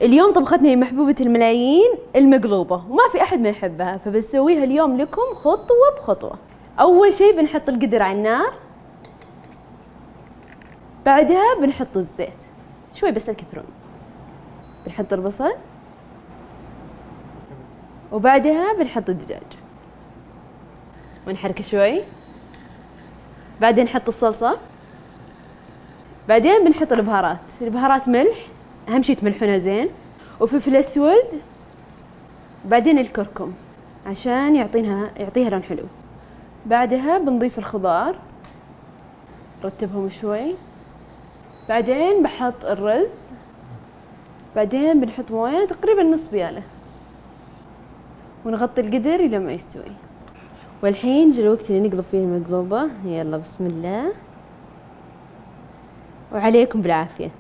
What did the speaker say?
اليوم طبختنا هي محبوبة الملايين المقلوبة، وما في أحد ما يحبها، فبسويها اليوم لكم خطوة بخطوة. أول شي بنحط القدر على النار، بعدها بنحط الزيت شوي بس لا تكثرون. بنحط البصل وبعدها بنحط الدجاج ونحرك شوي، بعدين نحط الصلصة، بعدين بنحط البهارات ملح، أهم شي تملحونها زين، وفلفل أسود، بعدين الكركم عشان يعطيها لون حلو. بعدها بنضيف الخضار، نرتبهم شوي، بعدين بحط الرز، بعدين بنحط مويه تقريبا نص بياله، ونغطي القدر الى ما يستوي. والحين جاء الوقت اللي نقلب فيه المقلوبة. يلا بسم الله وعليكم بالعافية.